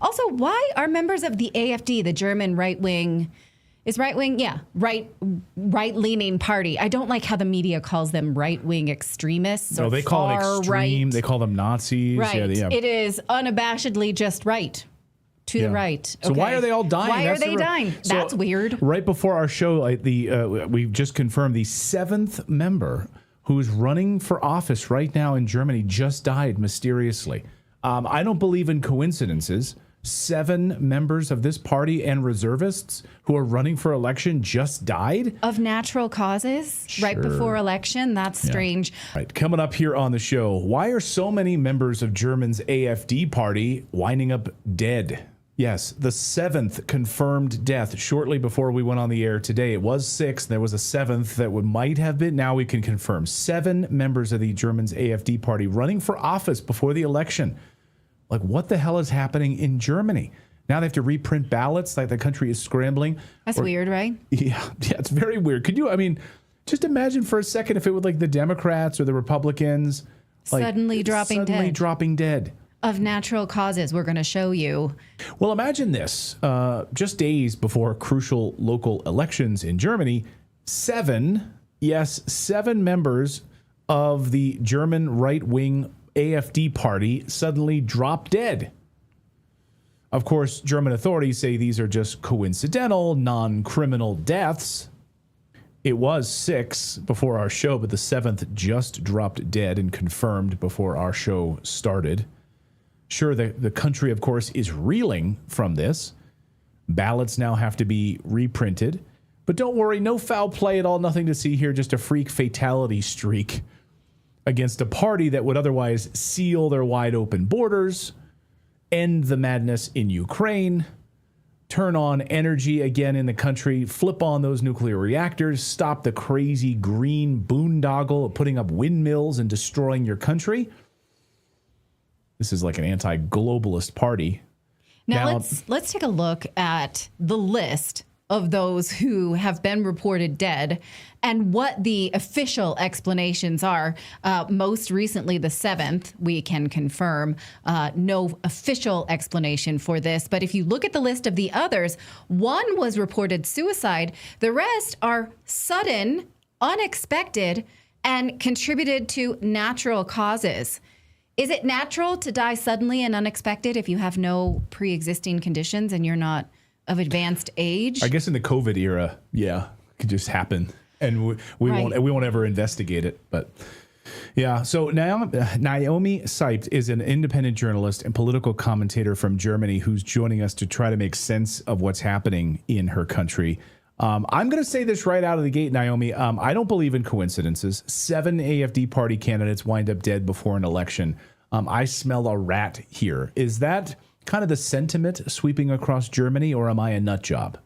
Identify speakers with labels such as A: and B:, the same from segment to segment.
A: Also, why are members of the AfD, the German right-wing, right-leaning party? I don't like how the media calls them right-wing extremists.
B: No, they call it extreme.
A: Right.
B: They call them Nazis.
A: Right.
B: Yeah.
A: It is unabashedly just right. To the right.
B: So why are they all dying?
A: Why are they dying? That's weird.
B: Right before our show, we've just confirmed the 7th member who is running for office right now in Germany just died mysteriously. I don't believe in coincidences. 7 members of this party and reservists who are running for election just died?
A: Of natural causes?
B: Sure.
A: Right before election? That's strange.
B: Right. Coming up here on the show, why are so many members of Germany's AfD party winding up dead? Yes, the 7th confirmed death shortly before we went on the air today. It was 6. There was a 7th that might have been. Now we can confirm 7 members of the Germany's AfD party running for office before the election. Like, what the hell is happening in Germany? Now they have to reprint ballots, like the country is scrambling.
A: That's weird, right?
B: Yeah, it's very weird. Could you, just imagine for a second if it was like the Democrats or the Republicans.
A: Suddenly
B: dropping dead.
A: Of natural causes, we're going to show you.
B: Well, imagine this. Just days before crucial local elections in Germany, 7 members of the German right-wing AfD party suddenly drop dead. Of course, German authorities say these are just coincidental, non-criminal deaths. It was 6 before our show, but the 7th just dropped dead and confirmed before our show started. Sure, the country, of course, is reeling from this. Ballots now have to be reprinted. But don't worry, no foul play at all, nothing to see here, just a freak fatality streak against a party that would otherwise seal their wide open borders, end the madness in Ukraine, turn on energy again in the country, flip on those nuclear reactors, stop the crazy green boondoggle of putting up windmills and destroying your country. This is like an anti-globalist party.
A: Now let's take a look at the list of those who have been reported dead and what the official explanations are. Most recently, the 7th, we can confirm no official explanation for this. But if you look at the list of the others, 1 was reported suicide. The rest are sudden, unexpected, and contributed to natural causes. Is it natural to die suddenly and unexpected if you have no pre-existing conditions and you're not of advanced age?
B: I guess in the COVID era, yeah, it could just happen, and we won't ever investigate it. But yeah, so now Naomi Seibt is an independent journalist and political commentator from Germany who's joining us to try to make sense of what's happening in her country. I'm going to say this right out of the gate, Naomi. I don't believe in coincidences. 7 AfD party candidates wind up dead before an election. I smell a rat here. Is that kind of the sentiment sweeping across Germany, or am I a nut job?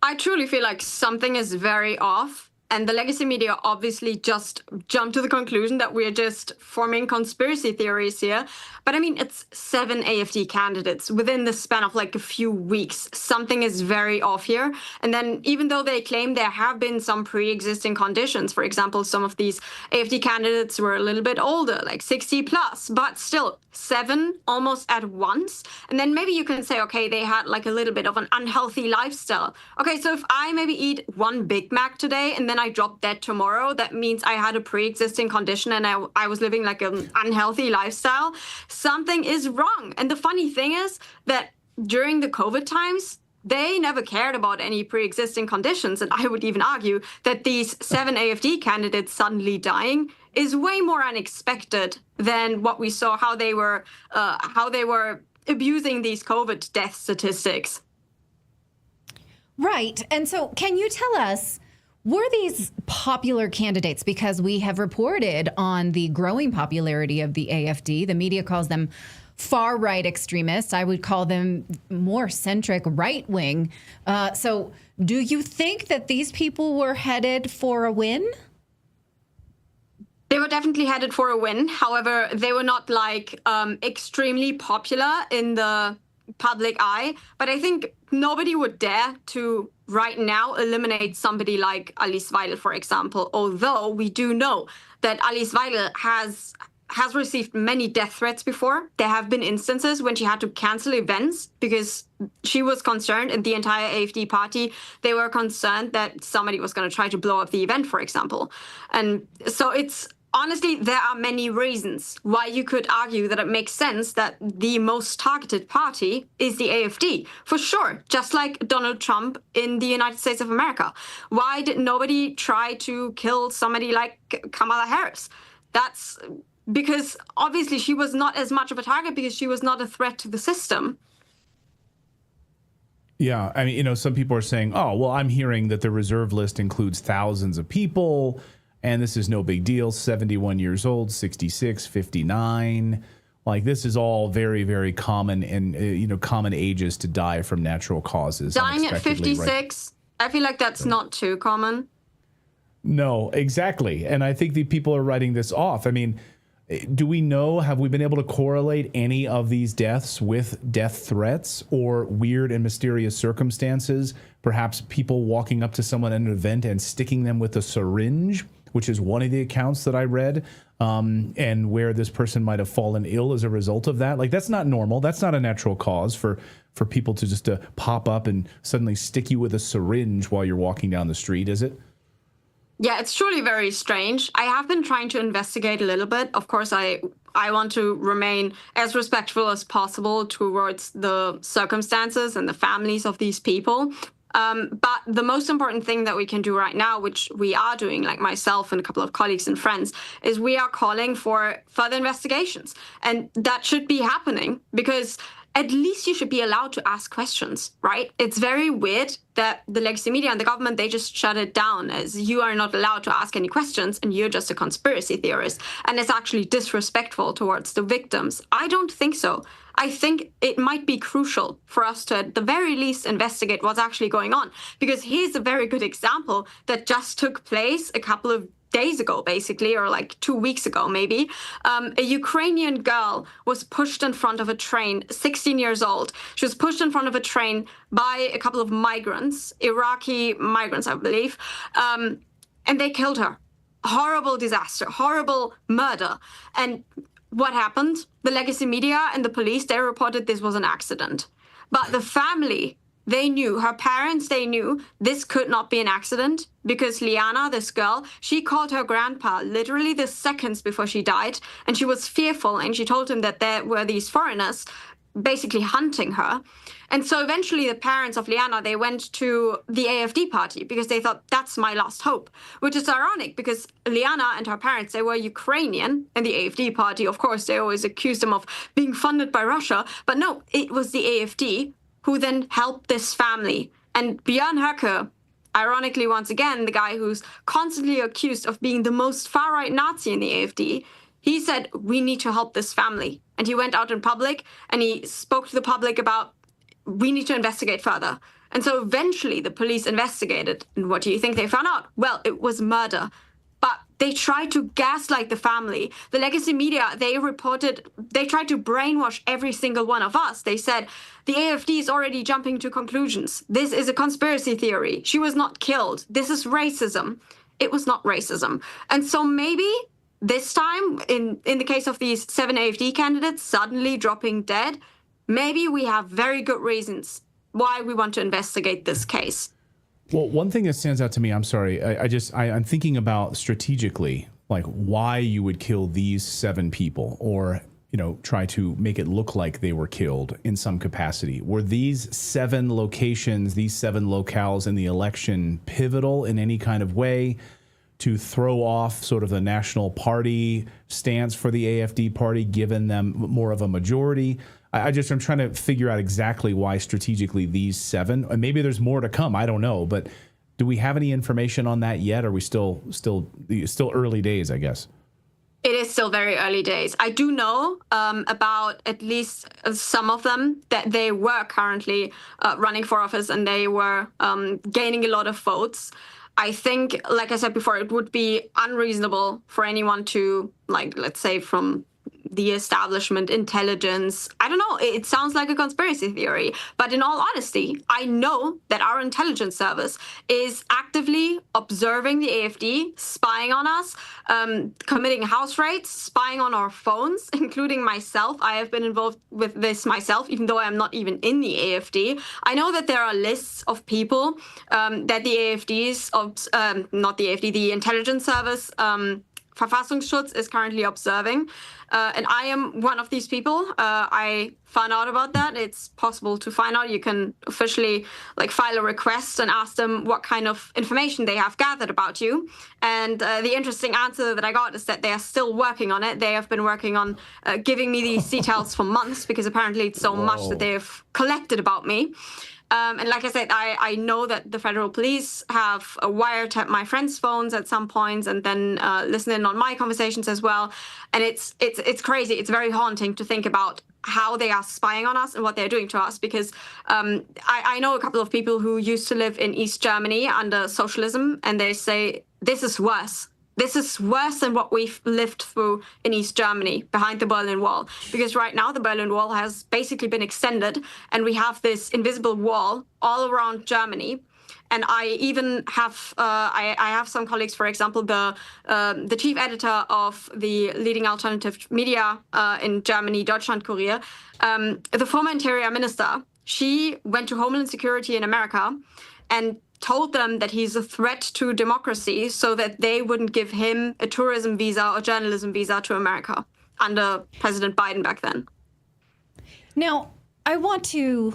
C: I truly feel like something is very off. And the legacy media obviously just jumped to the conclusion that we're just forming conspiracy theories here. But I mean, it's 7 AfD candidates within the span of like a few weeks. Something is very off here. And then even though they claim there have been some pre-existing conditions, for example, some of these AfD candidates were a little bit older, like 60 plus, but still 7 almost at once. And then maybe you can say, okay, they had like a little bit of an unhealthy lifestyle. Okay, so if I maybe eat 1 Big Mac today and then I drop dead tomorrow, that means I had a pre-existing condition and I was living like an unhealthy lifestyle. Something is wrong. And the funny thing is that during the COVID times, they never cared about any pre-existing conditions. And I would even argue that these 7 AfD candidates suddenly dying is way more unexpected than what we saw, how they were abusing these COVID death statistics.
A: Right. And so can you tell us, were these popular candidates? Because we have reported on the growing popularity of the AfD. The media calls them far-right extremists. I would call them more centric right-wing. So do you think that these people were headed for a win?
C: They were definitely headed for a win. However, they were not like extremely popular in the public eye. But I think nobody would dare to right now eliminate somebody like Alice Weidel, for example, although we do know that Alice Weidel has has received many death threats before. There have been instances when she had to cancel events because she was concerned, and the entire AfD party, they were concerned that somebody was going to try to blow up the event, for example. And so it's honestly, there are many reasons why you could argue that it makes sense that the most targeted party is the AfD, for sure, just like Donald Trump in the United States of America. Why did nobody try to kill somebody like Kamala Harris? That's because obviously she was not as much of a target because she was not a threat to the system.
B: Yeah, I mean, some people are saying, oh, well, I'm hearing that the reserve list includes thousands of people, and this is no big deal. 71 years old, 66, 59. Like, this is all very, very common and, common ages to die from natural causes.
C: Dying at 56, right? I feel like that's not too common.
B: No, exactly. And I think the people are writing this off. I mean, do we know, have we been able to correlate any of these deaths with death threats or weird and mysterious circumstances? Perhaps people walking up to someone at an event and sticking them with a syringe, which is one of the accounts that I read, and where this person might have fallen ill as a result of that. Like, that's not normal. That's not a natural cause for people to just pop up and suddenly stick you with a syringe while you're walking down the street, is it?
C: Yeah, it's truly very strange. I have been trying to investigate a little bit. Of course, I want to remain as respectful as possible towards the circumstances and the families of these people. But the most important thing that we can do right now, which we are doing, like myself and a couple of colleagues and friends, is we are calling for further investigations. And that should be happening because at least you should be allowed to ask questions, right? It's very weird that the legacy media and the government, they just shut it down as you are not allowed to ask any questions and you're just a conspiracy theorist. And it's actually disrespectful towards the victims. I don't think so. I think it might be crucial for us to, at the very least, investigate what's actually going on. Because here's a very good example that just took place a couple of days ago, basically, or like 2 weeks ago, maybe. A Ukrainian girl was pushed in front of a train, 16 years old. She was pushed in front of a train by a couple of migrants, Iraqi migrants, I believe, and they killed her. Horrible disaster, horrible murder. And what happened? The legacy media and the police, they reported this was an accident. But the family, they knew, her parents, they knew this could not be an accident because Liana, this girl, she called her grandpa literally the seconds before she died, and she was fearful, and she told him that there were these foreigners basically hunting her. And so eventually the parents of Liana, they went to the AfD party because they thought that's my last hope, which is ironic because Liana and her parents, they were Ukrainian, and the AfD party, of course, they always accused them of being funded by Russia. But no, it was the AfD who then helped this family. And Björn Höcke, ironically, once again, the guy who's constantly accused of being the most far-right Nazi in the AfD, he said, we need to help this family. And he went out in public and he spoke to the public about, we need to investigate further. And so eventually the police investigated. And what do you think they found out? Well, it was murder. But they tried to gaslight the family. The legacy media, they tried to brainwash every single one of us. They said, the AfD is already jumping to conclusions. This is a conspiracy theory. She was not killed. This is racism. It was not racism. And so maybe this time, in the case of these 7 AfD candidates suddenly dropping dead, maybe we have very good reasons why we want to investigate this case.
B: Well, one thing that stands out to me, I'm sorry, I'm thinking about strategically, like why you would kill these 7 people or, try to make it look like they were killed in some capacity. Were these 7 locations, these 7 locales in the election pivotal in any kind of way to throw off sort of the national party stance for the AfD party, given them more of a majority? I'm trying to figure out exactly why strategically these 7, and maybe there's more to come. I don't know, but do we have any information on that yet? Or are we still early days, I guess?
C: It is still very early days. I do know about at least some of them that they were currently running for office and they were gaining a lot of votes. I think, like I said before, it would be unreasonable for anyone to, like, let's say from the establishment, intelligence. I don't know. It sounds like a conspiracy theory. But in all honesty, I know that our intelligence service is actively observing the AFD, spying on us, committing house raids, spying on our phones, including myself. I have been involved with this myself, even though I am not even in the AFD. I know that there are lists of people that the AFD's, not the AFD, the intelligence service, Verfassungsschutz is currently observing. And I am one of these people. I found out about that. It's possible to find out. You can officially file a request and ask them what kind of information they have gathered about you. And the interesting answer that I got is that they are still working on it. They have been working on giving me these details for months, because apparently it's so much that they have collected about me. And like I said, I know that the federal police have wiretapped my friends' phones at some points, and then listen in on my conversations as well. And it's crazy. It's very haunting to think about how they are spying on us and what they're doing to us, because I know a couple of people who used to live in East Germany under socialism, and they say this is worse. This is worse than what we've lived through in East Germany behind the Berlin Wall. Because right now the Berlin Wall has basically been extended, and we have this invisible wall all around Germany. And I even have I have some colleagues, for example, the chief editor of the leading alternative media in Germany, Deutschlandkurier, the former interior minister. She went to Homeland Security in America and told them that he's a threat to democracy, so that they wouldn't give him a tourism visa or journalism visa to America under President Biden back then.
A: Now, I want to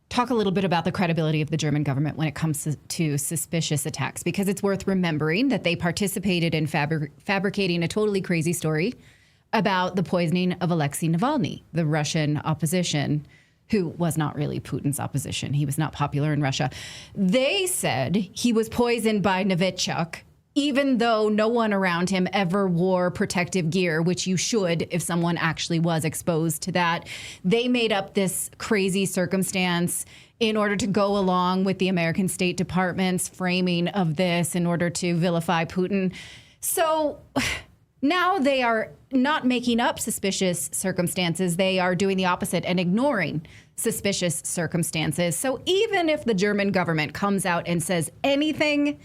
A: talk a little bit about the credibility of the German government when it comes to suspicious attacks, because it's worth remembering that they participated in fabricating a totally crazy story about the poisoning of Alexei Navalny, the Russian opposition, who was not really Putin's opposition. He was not popular in Russia. They said he was poisoned by Novichok, even though no one around him ever wore protective gear, which you should if someone actually was exposed to that. They made up this crazy circumstance in order to go along with the American State Department's framing of this in order to vilify Putin. So now they are not making up suspicious circumstances. They are doing the opposite and ignoring suspicious circumstances. So even if the German government comes out and says anything,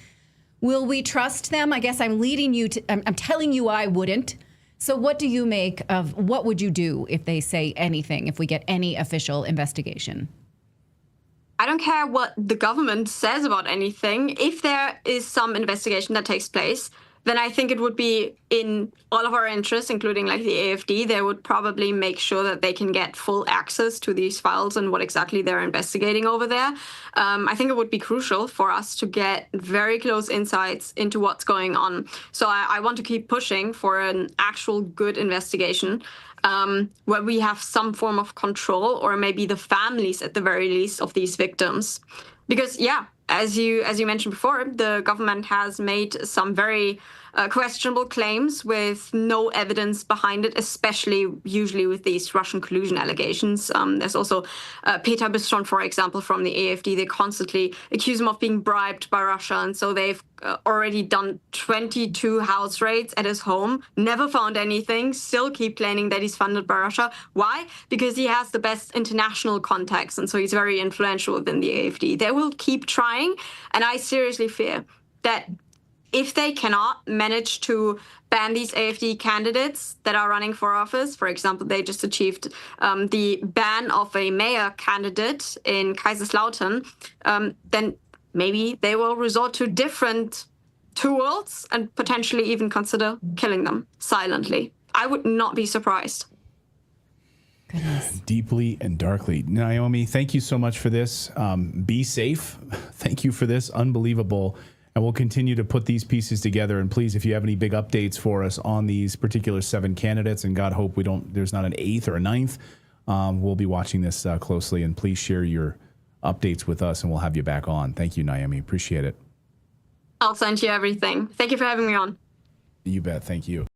A: will we trust them? I guess I'm leading you to, I'm telling you I wouldn't. So what do you make of, what would you do if they say anything, if we get any official investigation?
C: I don't care what the government says about anything. If there is some investigation that takes place, then I think it would be in all of our interests, including the AFD. They would probably make sure that they can get full access to these files and what exactly they're investigating over there. I think it would be crucial for us to get very close insights into what's going on. So I want to keep pushing for an actual good investigation where we have some form of control, or maybe the families at the very least of these victims. Because, yeah, as you mentioned before, the government has made some very questionable claims with no evidence behind it, especially usually with these Russian collusion allegations. There's also Peter Bistron, for example, from the AfD. They constantly accuse him of being bribed by Russia. And so they've already done 22 house raids at his home, never found anything, still keep claiming that he's funded by Russia. Why? Because he has the best international contacts. And so he's very influential within the AfD. They will keep trying. And I seriously fear that if they cannot manage to ban these AfD candidates that are running for office, for example, they just achieved the ban of a mayor candidate in Kaiserslautern, then maybe they will resort to different tools and potentially even consider killing them silently. I would not be surprised.
A: Goodness.
B: Deeply and darkly. Naomi, thank you so much for this. Be safe. Thank you for this. Unbelievable. And we'll continue to put these pieces together. And please, if you have any big updates for us on these particular 7 candidates, and God hope there's not an 8th or a 9th, we'll be watching this closely. And please share your updates with us, and we'll have you back on. Thank you, Naomi. Appreciate it.
C: I'll send you everything. Thank you for having me on.
B: You bet. Thank you.